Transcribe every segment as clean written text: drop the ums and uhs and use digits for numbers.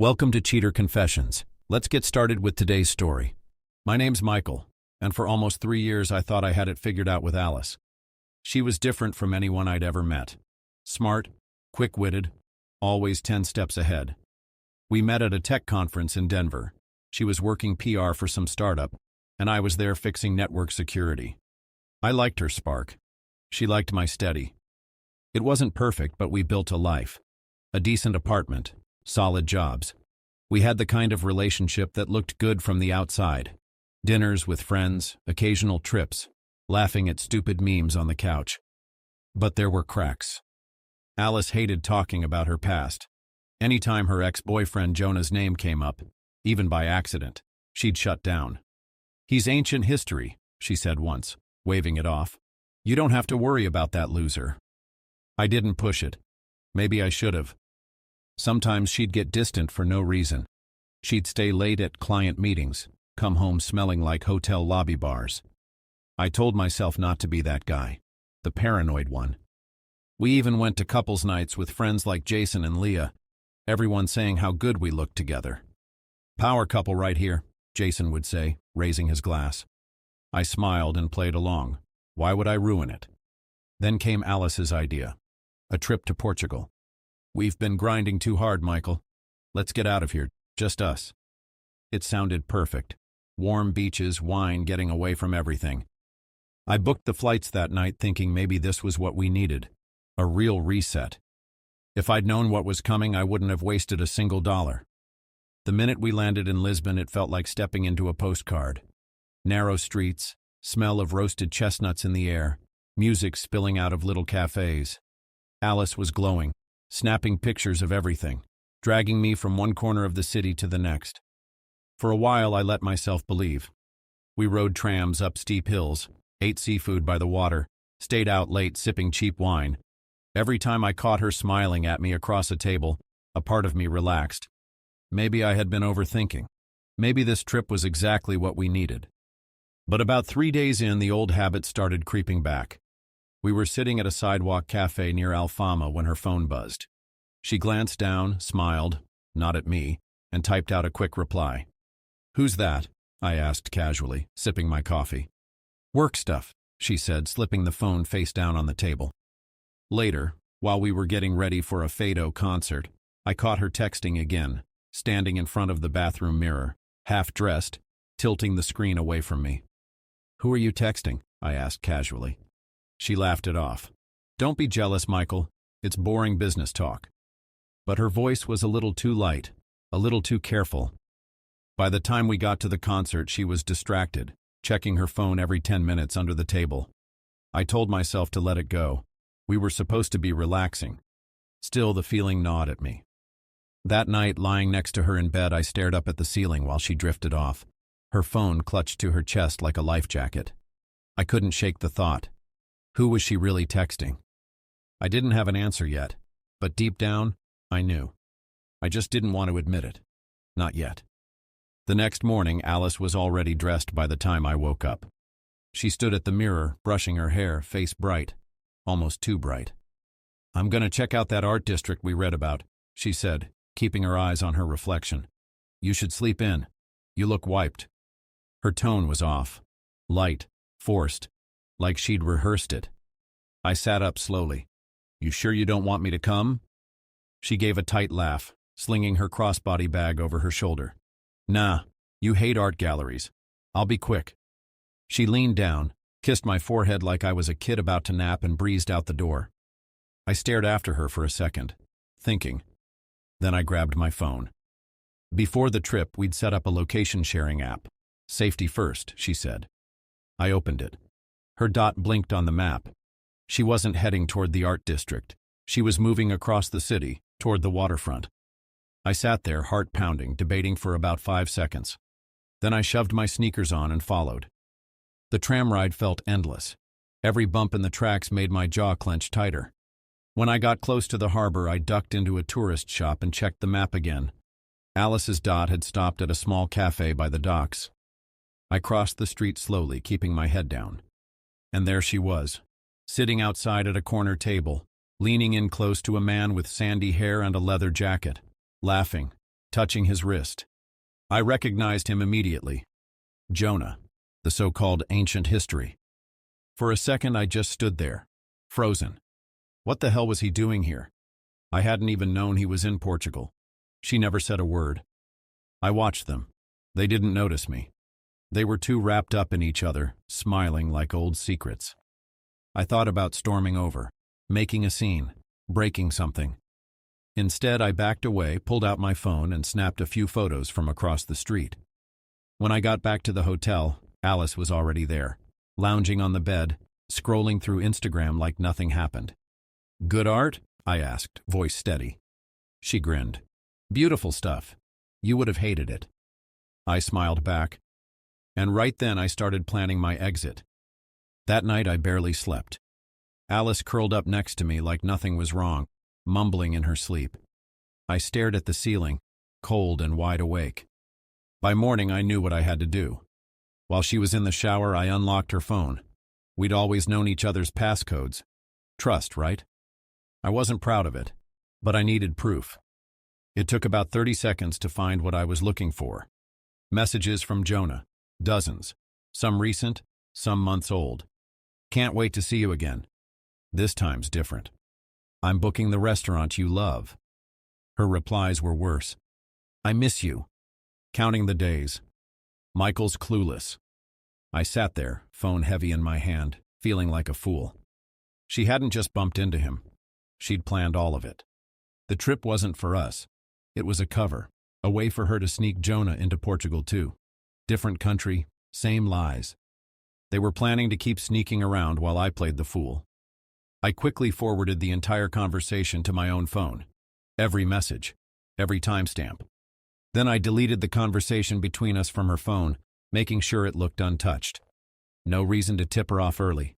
Welcome to Cheater Confessions. Let's get started with today's story. My name's Michael, and for almost 3 years I thought I had it figured out with Alice. She was different from anyone I'd ever met. Smart, quick-witted, always 10 steps ahead. We met at a tech conference in Denver. She was working PR for some startup, and I was there fixing network security. I liked her spark. She liked my steady. It wasn't perfect, but we built a life. A decent apartment. Solid jobs. We had the kind of relationship that looked good from the outside. Dinners with friends, occasional trips, laughing at stupid memes on the couch. But there were cracks. Alice hated talking about her past. Anytime her ex-boyfriend Jonah's name came up, even by accident, she'd shut down. "He's ancient history," she said once, waving it off. "You don't have to worry about that loser." I didn't push it. Maybe I should have. Sometimes she'd get distant for no reason. She'd stay late at client meetings, come home smelling like hotel lobby bars. I told myself not to be that guy, the paranoid one. We even went to couples nights with friends like Jason and Leah, everyone saying how good we looked together. "Power couple right here," Jason would say, raising his glass. I smiled and played along. Why would I ruin it? Then came Alice's idea. A trip to Portugal. "We've been grinding too hard, Michael. Let's get out of here, just us." It sounded perfect. Warm beaches, wine, getting away from everything. I booked the flights that night thinking maybe this was what we needed. A real reset. If I'd known what was coming, I wouldn't have wasted a single dollar. The minute we landed in Lisbon, it felt like stepping into a postcard. Narrow streets, smell of roasted chestnuts in the air, music spilling out of little cafes. Alice was glowing, snapping pictures of everything, dragging me from one corner of the city to the next. For a while I let myself believe. We rode trams up steep hills, ate seafood by the water, stayed out late sipping cheap wine. Every time I caught her smiling at me across a table, a part of me relaxed. Maybe I had been overthinking. Maybe this trip was exactly what we needed. But about 3 days in, the old habit started creeping back. We were sitting at a sidewalk cafe near Alfama when her phone buzzed. She glanced down, smiled, not at me, and typed out a quick reply. "Who's that?" I asked casually, sipping my coffee. "Work stuff," she said, slipping the phone face down on the table. Later, while we were getting ready for a Fado concert, I caught her texting again, standing in front of the bathroom mirror, half-dressed, tilting the screen away from me. "Who are you texting?" I asked casually. She laughed it off. "Don't be jealous, Michael. It's boring business talk." But her voice was a little too light, a little too careful. By the time we got to the concert, she was distracted, checking her phone every 10 minutes under the table. I told myself to let it go. We were supposed to be relaxing. Still, the feeling gnawed at me. That night, lying next to her in bed, I stared up at the ceiling while she drifted off. Her phone clutched to her chest like a life jacket. I couldn't shake the thought. Who was she really texting? I didn't have an answer yet, but deep down, I knew. I just didn't want to admit it. Not yet. The next morning, Alice was already dressed by the time I woke up. She stood at the mirror, brushing her hair, face bright, almost too bright. "I'm gonna check out that art district we read about," she said, keeping her eyes on her reflection. "You should sleep in. You look wiped." Her tone was off. Light, forced, like she'd rehearsed it. I sat up slowly. "You sure you don't want me to come?" She gave a tight laugh, slinging her crossbody bag over her shoulder. "Nah, you hate art galleries. I'll be quick." She leaned down, kissed my forehead like I was a kid about to nap, and breezed out the door. I stared after her for a second, thinking. Then I grabbed my phone. Before the trip, we'd set up a location-sharing app. "Safety first," she said. I opened it. Her dot blinked on the map. She wasn't heading toward the art district. She was moving across the city, toward the waterfront. I sat there, heart pounding, debating for about 5 seconds. Then I shoved my sneakers on and followed. The tram ride felt endless. Every bump in the tracks made my jaw clench tighter. When I got close to the harbor, I ducked into a tourist shop and checked the map again. Alice's dot had stopped at a small cafe by the docks. I crossed the street slowly, keeping my head down. And there she was, sitting outside at a corner table, leaning in close to a man with sandy hair and a leather jacket, laughing, touching his wrist. I recognized him immediately. Jonah, the so-called ancient history. For a second I just stood there, frozen. What the hell was he doing here? I hadn't even known he was in Portugal. She never said a word. I watched them. They didn't notice me. They were too wrapped up in each other, smiling like old secrets. I thought about storming over, making a scene, breaking something. Instead, I backed away, pulled out my phone, and snapped a few photos from across the street. When I got back to the hotel, Alice was already there, lounging on the bed, scrolling through Instagram like nothing happened. "Good art?" I asked, voice steady. She grinned. "Beautiful stuff. You would have hated it." I smiled back. And right then I started planning my exit. That night I barely slept. Alice curled up next to me like nothing was wrong, mumbling in her sleep. I stared at the ceiling, cold and wide awake. By morning I knew what I had to do. While she was in the shower, I unlocked her phone. We'd always known each other's passcodes. Trust, right? I wasn't proud of it, but I needed proof. It took about 30 seconds to find what I was looking for. Messages from Jonah. Dozens. Some recent, some months old. "Can't wait to see you again. This time's different. I'm booking the restaurant you love." Her replies were worse. "I miss you." Counting the days. Michael's clueless. I sat there, phone heavy in my hand, feeling like a fool. She hadn't just bumped into him. She'd planned all of it. The trip wasn't for us. It was a cover, a way for her to sneak Jonah into Portugal too. Different country, same lies. They were planning to keep sneaking around while I played the fool. I quickly forwarded the entire conversation to my own phone. Every message, every timestamp. Then I deleted the conversation between us from her phone, making sure it looked untouched. No reason to tip her off early.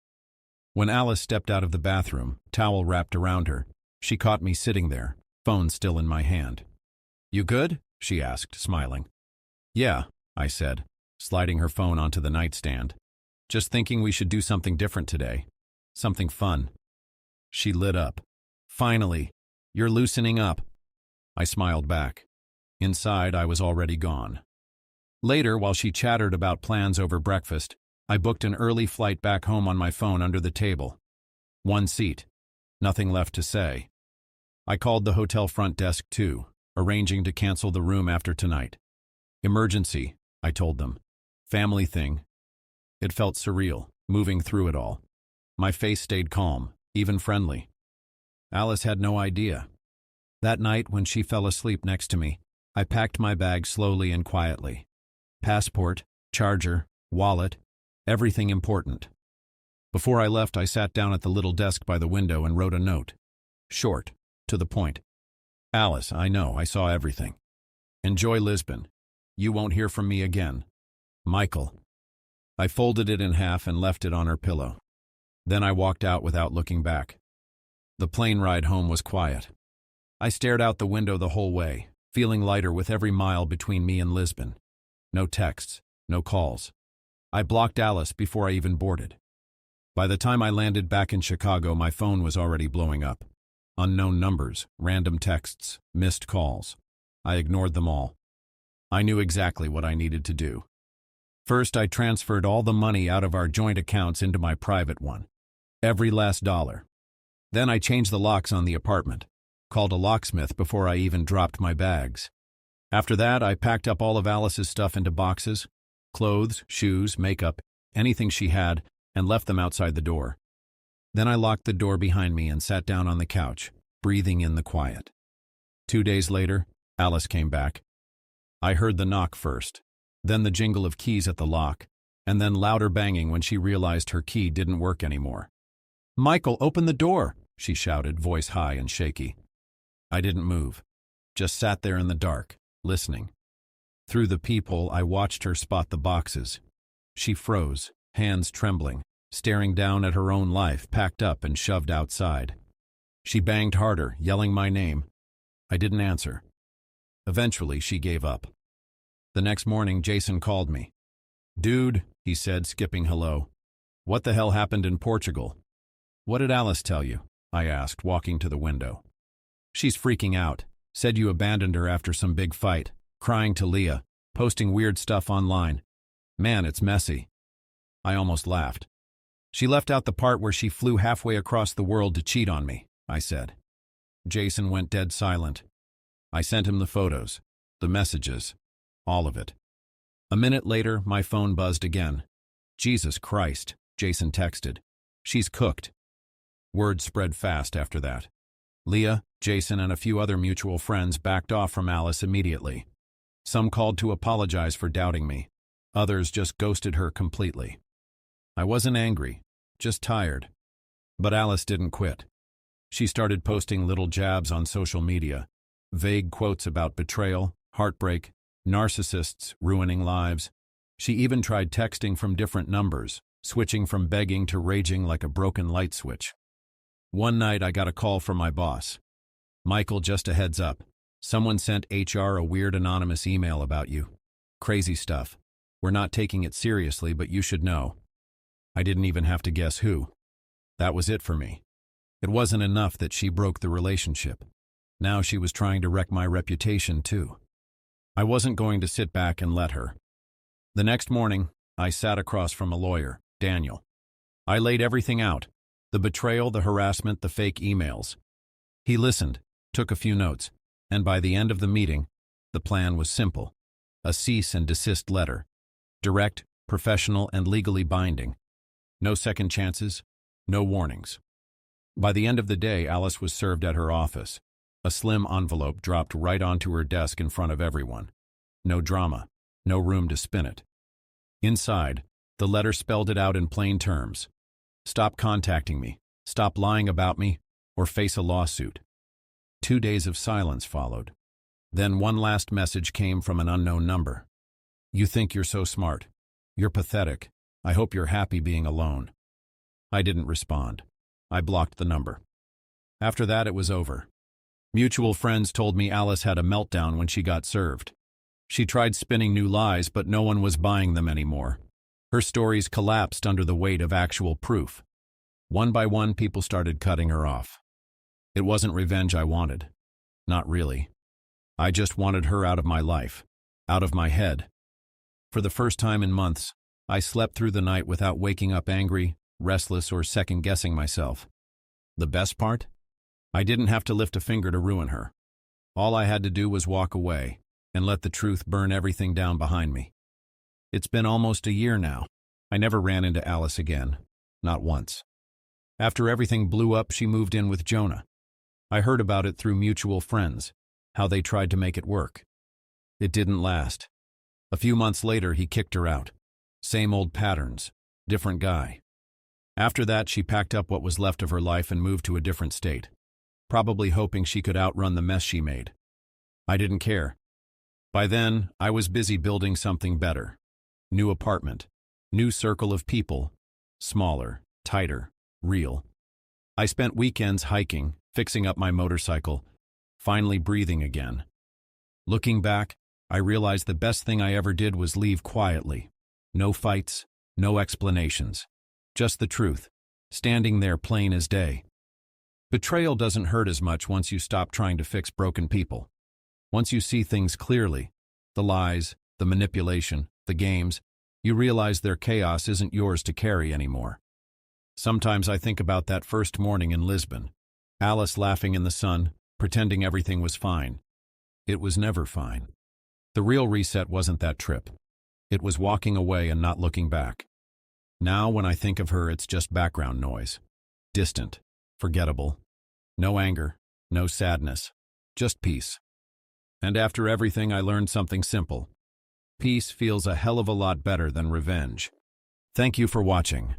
When Alice stepped out of the bathroom, towel wrapped around her, she caught me sitting there, phone still in my hand. "You good?" she asked, smiling. "Yeah," I said, sliding her phone onto the nightstand. "Just thinking we should do something different today. Something fun." She lit up. "Finally, you're loosening up." I smiled back. Inside, I was already gone. Later, while she chattered about plans over breakfast, I booked an early flight back home on my phone under the table. One seat. Nothing left to say. I called the hotel front desk too, arranging to cancel the room after tonight. "Emergency," I told them. "Family thing." It felt surreal, moving through it all. My face stayed calm, even friendly. Alice had no idea. That night, when she fell asleep next to me, I packed my bag slowly and quietly. Passport, charger, wallet, everything important. Before I left, I sat down at the little desk by the window and wrote a note. Short, to the point. "Alice, I know, I saw everything. Enjoy Lisbon. You won't hear from me again. Michael." I folded it in half and left it on her pillow. Then I walked out without looking back. The plane ride home was quiet. I stared out the window the whole way, feeling lighter with every mile between me and Lisbon. No texts, no calls. I blocked Alice before I even boarded. By the time I landed back in Chicago, my phone was already blowing up. Unknown numbers, random texts, missed calls. I ignored them all. I knew exactly what I needed to do. First, I transferred all the money out of our joint accounts into my private one. Every last dollar. Then I changed the locks on the apartment. Called a locksmith before I even dropped my bags. After that, I packed up all of Alice's stuff into boxes. Clothes, shoes, makeup, anything she had, and left them outside the door. Then I locked the door behind me and sat down on the couch, breathing in the quiet. 2 days later, Alice came back. I heard the knock first, then the jingle of keys at the lock, and then louder banging when she realized her key didn't work anymore. "Michael, open the door!" she shouted, voice high and shaky. I didn't move, just sat there in the dark, listening. Through the peephole, I watched her spot the boxes. She froze, hands trembling, staring down at her own life packed up and shoved outside. She banged harder, yelling my name. I didn't answer. Eventually, she gave up. The next morning, Jason called me. "Dude," he said, skipping hello. "What the hell happened in Portugal?" "What did Alice tell you?" I asked, walking to the window. "She's freaking out. Said you abandoned her after some big fight, crying to Leah, posting weird stuff online. Man, it's messy. I almost laughed. She left out the part where she flew halfway across the world to cheat on me, I said. Jason went dead silent. I sent him the photos, the messages, all of it. A minute later, my phone buzzed again. Jesus Christ, Jason texted. She's cooked. Word spread fast after that. Leah, Jason, and a few other mutual friends backed off from Alice immediately. Some called to apologize for doubting me. Others just ghosted her completely. I wasn't angry, just tired. But Alice didn't quit. She started posting little jabs on social media, vague quotes about betrayal, heartbreak, narcissists ruining lives. She even tried texting from different numbers, switching from begging to raging like a broken light switch. One night I got a call from my boss. Michael, just a heads up. Someone sent HR a weird anonymous email about you. Crazy stuff. We're not taking it seriously, but you should know. I didn't even have to guess who. That was it for me. It wasn't enough that she broke the relationship. Now she was trying to wreck my reputation too. I wasn't going to sit back and let her. The next morning, I sat across from a lawyer, Daniel. I laid everything out. The betrayal, the harassment, the fake emails. He listened, took a few notes, and by the end of the meeting, the plan was simple. A cease and desist letter. Direct, professional, and legally binding. No second chances, no warnings. By the end of the day, Alice was served at her office. A slim envelope dropped right onto her desk in front of everyone. No drama, no room to spin it. Inside, the letter spelled it out in plain terms. Stop contacting me, stop lying about me, or face a lawsuit. 2 days of silence followed. Then one last message came from an unknown number. You think you're so smart. You're pathetic. I hope you're happy being alone. I didn't respond. I blocked the number. After that, it was over. Mutual friends told me Alice had a meltdown when she got served. She tried spinning new lies, but no one was buying them anymore. Her stories collapsed under the weight of actual proof. One by one, people started cutting her off. It wasn't revenge I wanted. Not really. I just wanted her out of my life, out of my head. For the first time in months, I slept through the night without waking up angry, restless, or second-guessing myself. The best part? I didn't have to lift a finger to ruin her. All I had to do was walk away and let the truth burn everything down behind me. It's been almost a year now. I never ran into Alice again. Not once. After everything blew up, she moved in with Jonah. I heard about it through mutual friends, how they tried to make it work. It didn't last. A few months later, he kicked her out. Same old patterns, different guy. After that, she packed up what was left of her life and moved to a different state, probably hoping she could outrun the mess she made. I didn't care. By then, I was busy building something better. New apartment, new circle of people, smaller, tighter, real. I spent weekends hiking, fixing up my motorcycle, finally breathing again. Looking back, I realized the best thing I ever did was leave quietly. No fights, no explanations. Just the truth, standing there plain as day. Betrayal doesn't hurt as much once you stop trying to fix broken people. Once you see things clearly, the lies, the manipulation, the games, you realize their chaos isn't yours to carry anymore. Sometimes I think about that first morning in Lisbon. Alice laughing in the sun, pretending everything was fine. It was never fine. The real reset wasn't that trip. It was walking away and not looking back. Now, when I think of her, it's just background noise. Distant, forgettable. No anger, no sadness, just peace. And after everything, I learned something simple. Peace feels a hell of a lot better than revenge. Thank you for watching.